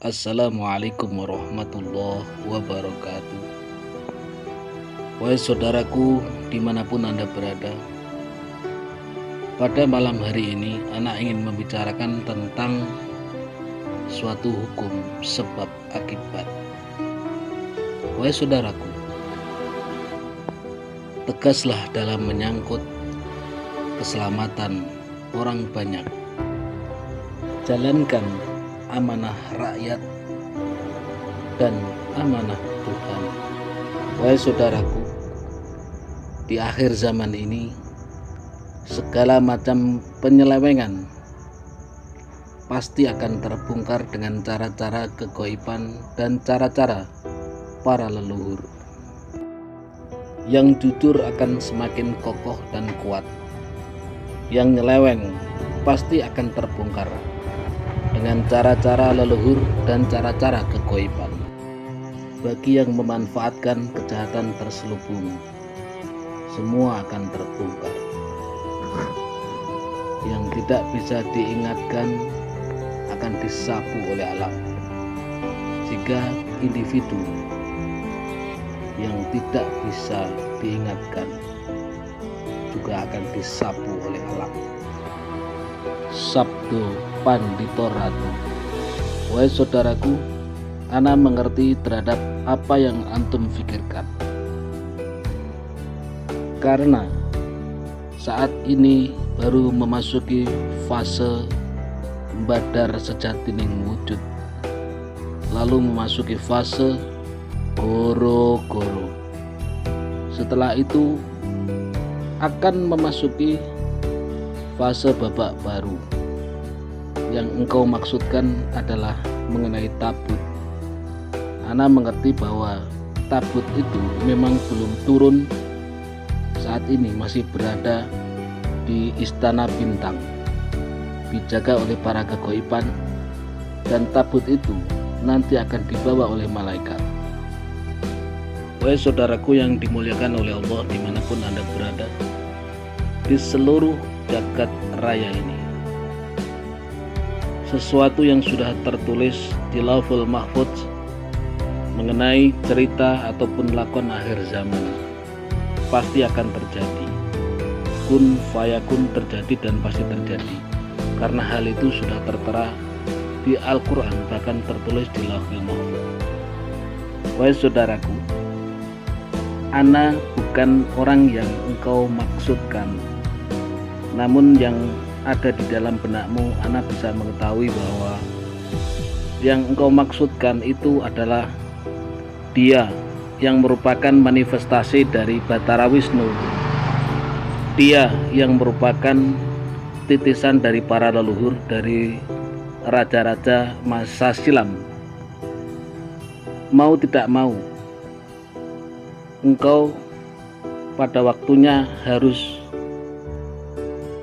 Assalamualaikum warahmatullahi wabarakatuh. Wahai saudaraku, dimanapun Anda berada, pada malam hari ini anak ingin membicarakan tentang suatu hukum sebab akibat. Wahai saudaraku, tegaslah dalam menyangkut keselamatan orang banyak. Jalankan amanah rakyat dan amanah Tuhan. Wahai saudaraku, di akhir zaman ini segala macam penyelewengan pasti akan terbongkar dengan cara-cara kegaiban dan cara-cara para leluhur. Yang jujur akan semakin kokoh dan kuat. Yang nyeleweng pasti akan terbongkar dengan cara-cara leluhur dan cara-cara kegaiban. Bagi yang memanfaatkan kejahatan terselubung, semua akan terbongkar. Yang tidak bisa diingatkan akan disapu oleh alam. Jika individu yang tidak bisa diingatkan juga akan disapu oleh alam. Sabdo Pandito Ratu. Wahai saudaraku, ana mengerti terhadap apa yang antum pikirkan. Karena saat ini baru memasuki fase badar sejatining wujud, lalu memasuki fase goro-goro. Setelah itu akan memasuki fase babak baru. Yang engkau maksudkan adalah mengenai tabut. Ana mengerti bahwa tabut itu memang belum turun. Saat ini masih berada di Istana Bintang, dijaga oleh para kegaiban, dan tabut itu nanti akan dibawa oleh malaikat. Wahai saudaraku yang dimuliakan oleh Allah dimanapun Anda berada, di seluruh jagat raya ini, sesuatu yang sudah tertulis di Lauhul Mahfuz mengenai cerita ataupun lakon akhir zaman pasti akan terjadi. Kun fayakun, terjadi dan pasti terjadi, karena hal itu sudah tertera di Al-Quran, bahkan tertulis di Lauhul Mahfuz. Wahai saudaraku, ana bukan orang yang engkau maksudkan, namun yang ada di dalam benakmu, ana bisa mengetahui bahwa yang engkau maksudkan itu adalah dia yang merupakan manifestasi dari Batara Wisnu, dia yang merupakan titisan dari para leluhur, dari raja-raja masa silam. Mau tidak mau, engkau pada waktunya harus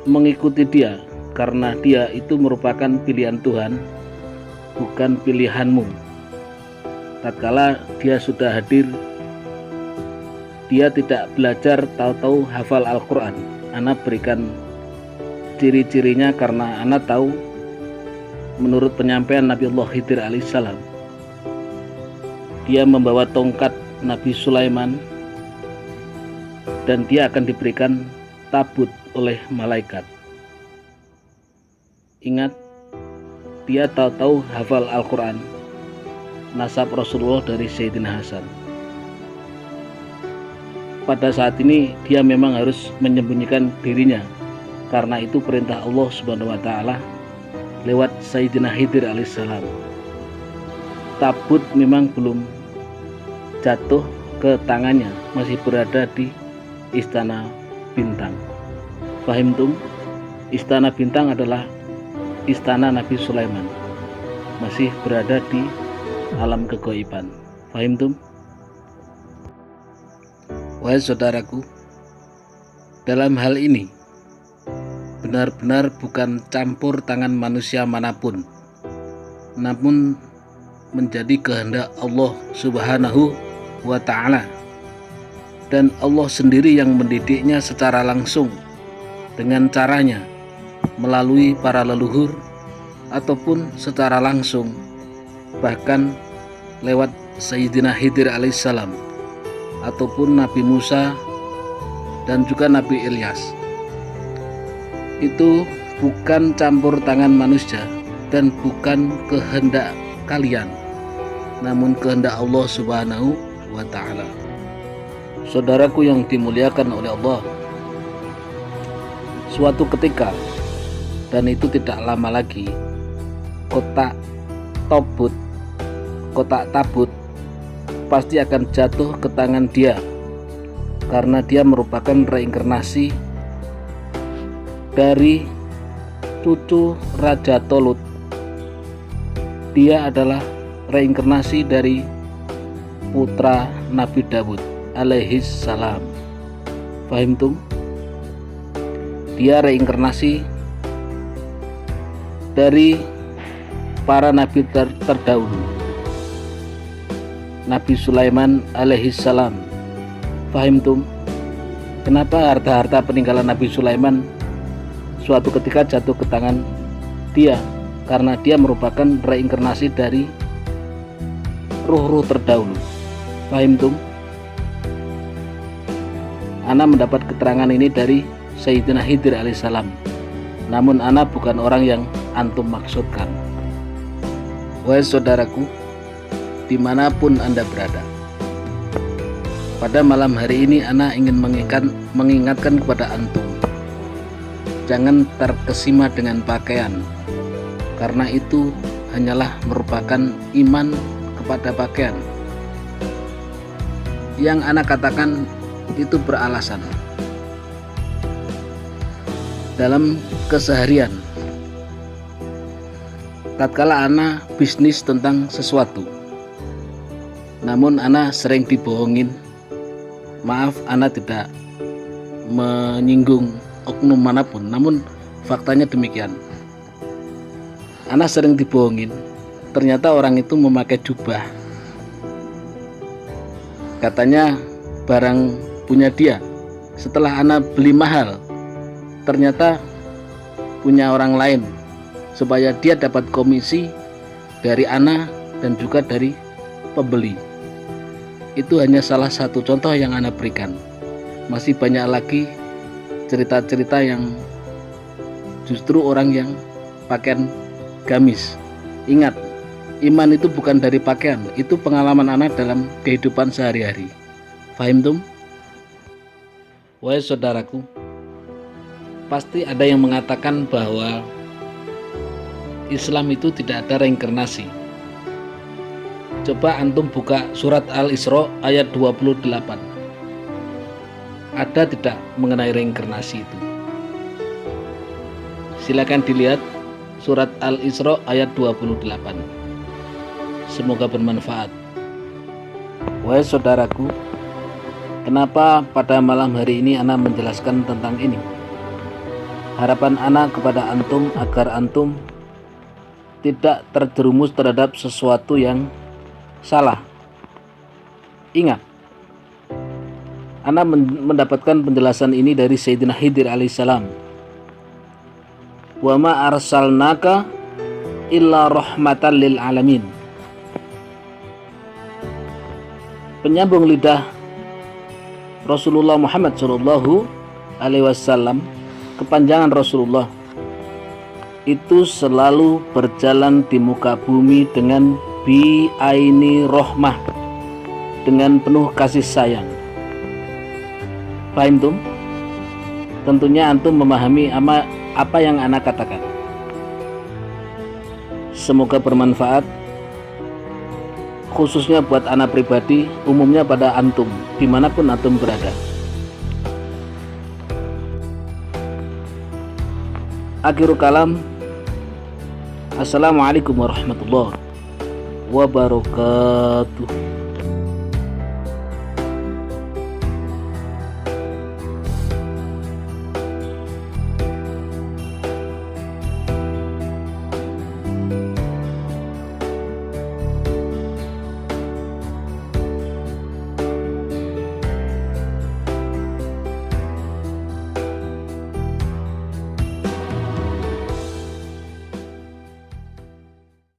mengikuti dia, karena dia itu merupakan pilihan Tuhan, bukan pilihanmu. Tatkala dia sudah hadir, dia tidak belajar tahu-tahu hafal Al-Quran. Ana berikan ciri-cirinya karena ana tahu menurut penyampaian Nabi Allah Khidir alaihissalam, dia membawa tongkat Nabi Sulaiman dan dia akan diberikan tabut oleh malaikat. Ingat, dia tahu-tahu hafal Al-Quran, nasab Rasulullah dari Sayyidina Hasan. Pada saat ini dia memang harus menyembunyikan dirinya, karena itu perintah Allah Subhanahu wa Ta'ala lewat Sayyidina Khidir alaihissalam. Tabut memang belum jatuh ke tangannya, masih berada di Istana Bintang. Fahimtum? Istana Bintang adalah istana Nabi Sulaiman, masih berada di alam kegaiban. Fahimtum? Wahai saudaraku, dalam hal ini benar-benar bukan campur tangan manusia manapun, namun menjadi kehendak Allah Subhanahu wa Ta'ala, dan Allah sendiri yang mendidiknya secara langsung dengan caranya melalui para leluhur ataupun secara langsung bahkan lewat Sayyidina Khidir alaihissalam ataupun Nabi Musa dan juga Nabi Ilyas. Itu bukan campur tangan manusia dan bukan kehendak kalian, namun kehendak Allah Subhanahu wa ta'ala. Saudaraku yang dimuliakan oleh Allah, suatu ketika, dan itu tidak lama lagi, kotak tabut pasti akan jatuh ke tangan dia, karena dia merupakan reinkarnasi dari cucu Raja Tolut. Dia adalah reinkarnasi dari putra Nabi Dawud alaihis salam. Fahimtum? Dia reinkarnasi dari para nabi terdahulu, Nabi Sulaiman alaihis salam. Fahimtum? Kenapa harta-harta peninggalan Nabi Sulaiman suatu ketika jatuh ke tangan dia? Karena dia merupakan reinkarnasi dari ruh-ruh terdahulu. Fahimtum? Ana mendapat keterangan ini dari Sayyidina Khidir alaihissalam. Namun ana bukan orang yang antum maksudkan. Wahai saudaraku, dimanapun anda berada, pada malam hari ini ana ingin mengingatkan kepada antum, jangan terkesima dengan pakaian, karena itu hanyalah merupakan iman kepada pakaian. Yang ana katakan itu beralasan. Dalam keseharian, tatkala ana bisnis tentang sesuatu, namun ana sering dibohongin. Maaf, ana tidak menyinggung oknum manapun, namun faktanya demikian. Ana sering dibohongin, ternyata orang itu memakai jubah, katanya barang punya dia. Setelah ana beli mahal, ternyata punya orang lain, supaya dia dapat komisi dari ana dan juga dari pembeli. Itu hanya salah satu contoh yang ana berikan. Masih banyak lagi cerita-cerita yang justru orang yang pakaian gamis. Ingat, iman itu bukan dari pakaian, itu pengalaman ana dalam kehidupan sehari-hari. Fahimtum? Wahai saudaraku, pasti ada yang mengatakan bahwa Islam itu tidak ada reinkarnasi. Coba antum buka surat Al-Isra ayat 28. Ada tidak mengenai reinkarnasi itu? Silakan dilihat surat Al-Isra ayat 28. Semoga bermanfaat. Wahai saudaraku, kenapa pada malam hari ini ana menjelaskan tentang ini? Harapan ana kepada antum agar antum tidak terjerumus terhadap sesuatu yang salah. Ingat, ana mendapatkan penjelasan ini dari Sayyidina Khidir alaihissalam. Wa ma arsalnaka illa rahmatan lil alamin. Penyambung lidah Rasulullah Muhammad Shallallahu Alaihi Wasallam, kepanjangan Rasulullah itu selalu berjalan di muka bumi dengan bi aini rohmah, dengan penuh kasih sayang. Paham tuh? Tentunya antum memahami apa yang ana katakan. Semoga bermanfaat, khususnya buat ana pribadi, umumnya pada antum, dimanapun antum berada. Akhirul kalam, assalamualaikum warahmatullahi wabarakatuh.